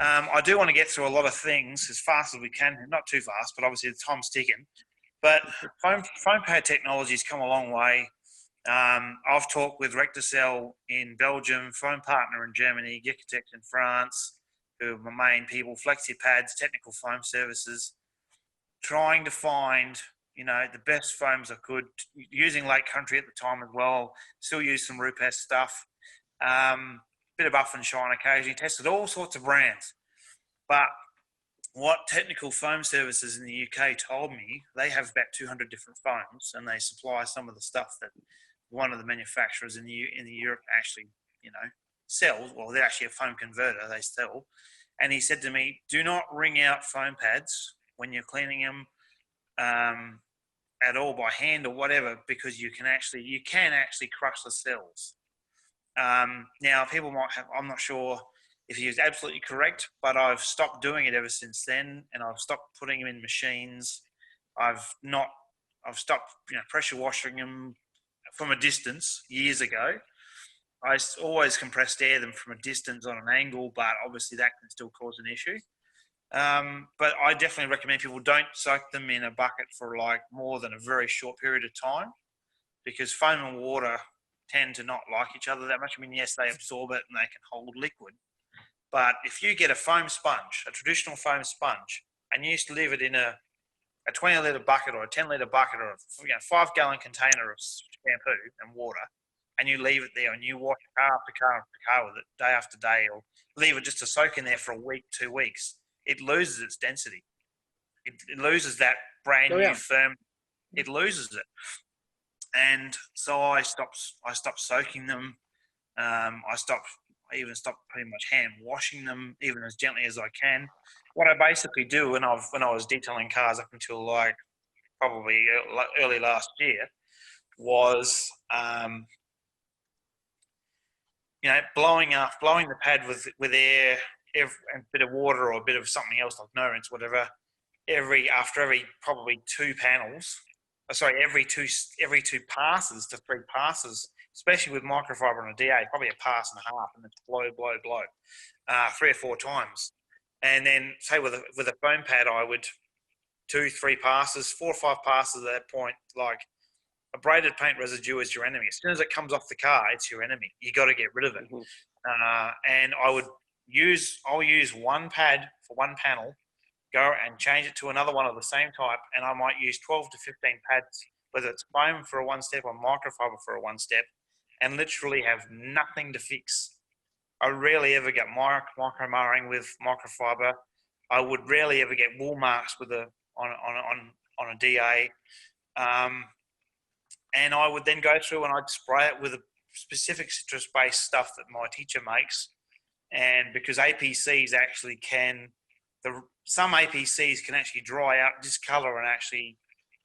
I do want to get through a lot of things as fast as we can. Not too fast, but obviously the time's ticking. But foam pad technology has come a long way. I've talked with Recticel in Belgium, Foam Partner in Germany, Gicotech in France, who are my main people, FlexiPads, Technical Foam Services, trying to find, the best foams I could, using Lake Country at the time as well, still use some Rupes stuff, bit of Buff and Shine occasionally, tested all sorts of brands. But what Technical Foam Services in the UK told me, they have about 200 different foams, and they supply some of the stuff that one of the manufacturers in Europe actually, sells. Well, they're actually a foam converter, they sell. And he said to me, do not wring out foam pads when you're cleaning them at all by hand or whatever, because you can actually crush the cells. Now, people might have, I'm not sure if he was absolutely correct, but I've stopped doing it ever since then, and I've stopped putting them in machines. I've stopped, pressure washing them from a distance years ago. I always compressed air them from a distance on an angle, but obviously that can still cause an issue. But I definitely recommend people don't soak them in a bucket for like more than a very short period of time, because foam and water tend to not like each other that much. I mean, yes, they absorb it and they can hold liquid. But if you get a foam sponge, a traditional foam sponge, and you used to leave it in a 20-litre bucket or a 10-litre bucket or a 5-gallon container of shampoo and water, and you leave it there and you wash car after car after car with it day after day, or leave it just to soak in there for a week, 2 weeks, it loses its density. It loses that brand new firm. It loses it. And so I stopped soaking them. I even stopped pretty much hand washing them, even as gently as I can. What I basically do when I was detailing cars up until like probably early last year was, blowing the pad with air, a bit of water or a bit of something else like no rinse, whatever. After every probably two passes to 3 passes, especially with microfiber on a DA, probably a pass and a half, and then blow, 3 or 4 times. And then say with a foam pad, I would 2, 3 passes, 4 or 5 passes at that point. Like, a braided paint residue is your enemy. As soon as it comes off the car, it's your enemy. You got to get rid of it. Mm-hmm. And I'll use one pad for one panel, go and change it to another one of the same type, and I might use 12 to 15 pads, whether it's foam for a 1-step or microfiber for a 1-step, and literally have nothing to fix. I rarely ever get micro marring with microfiber. I would rarely ever get wool marks on a DA. And I would then go through and I'd spray it with a specific citrus-based stuff that my teacher makes. And because APCs actually some APCs can actually dry out, discolor, and actually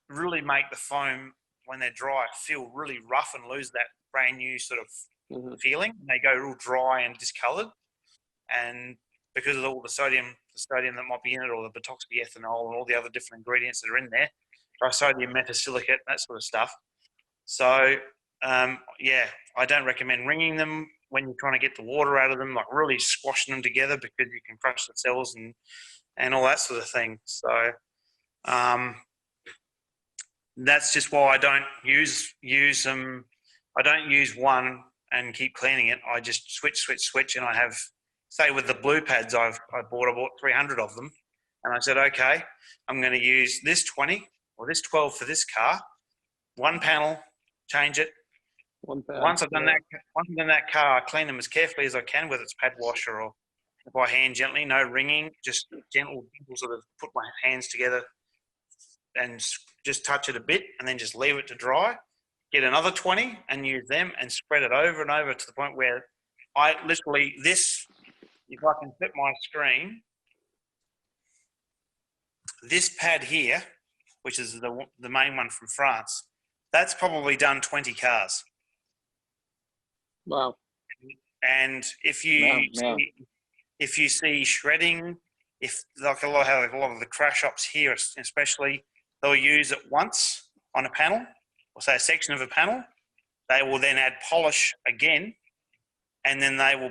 really make the foam, when they're dry, feel really rough and lose that brand new sort of feeling. They go real dry and discolored. And because of all the sodium that might be in it, or the ethanol and all the other different ingredients that are in there, disodium metasilicate, that sort of stuff. So, I don't recommend wringing them when you're trying to get the water out of them, like really squashing them together, because you can crush the cells and all that sort of thing. So, that's just why I don't use them. I don't use one and keep cleaning it. I just switch, and I have, say with the blue pads I bought 300 of them, and I said, okay, I'm going to use this 20 or this 12 for this car, one panel, change it. Once I've done that car, I clean them as carefully as I can, whether it's pad washer or by hand gently, no wringing, just gentle sort of put my hands together and just touch it a bit, and then just leave it to dry. Get another 20 and use them and spread it over and over to the point where I literally, if I can flip my screen, this pad here, which is the main one from France, that's probably done 20 cars. Wow. And if you see shredding, if like a lot of the crash shops here especially, they'll use it once on a panel, or say a section of a panel. They will then add polish again, and then they will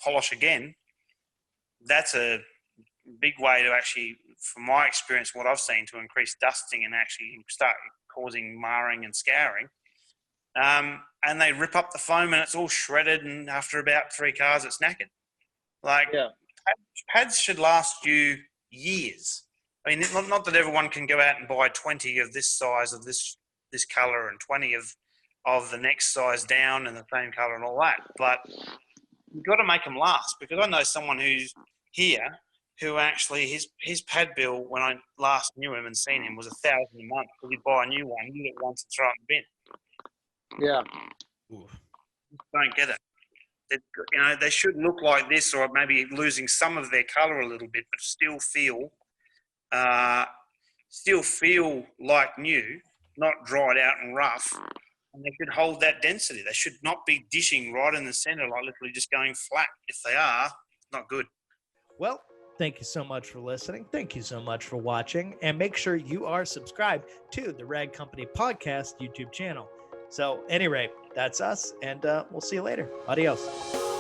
polish again. that's a big way to actually, from my experience, what I've seen, to increase dusting and actually start causing marring and scouring. And they rip up the foam and it's all shredded, and after about 3 cars, it's knackered. Like, pads should last you years. I mean, not that everyone can go out and buy 20 of this size of this colour and 20 of the next size down and the same colour and all that, but you've got to make them last, because I know someone who's here who actually, his pad bill when I last knew him and seen him was $1,000 a month, because he'd buy a new one, use it once and throw it in the bin. Yeah. Don't get it. They should look like this, or maybe losing some of their colour a little bit, but still feel like new, not dried out and rough. And they should hold that density. They should not be dishing right in the centre, like literally just going flat. If they are, not good. Well, thank you so much for listening. Thank you so much for watching. And make sure you are subscribed to the Rag Company Podcast YouTube channel. So, at any rate, that's us, and we'll see you later. Adios.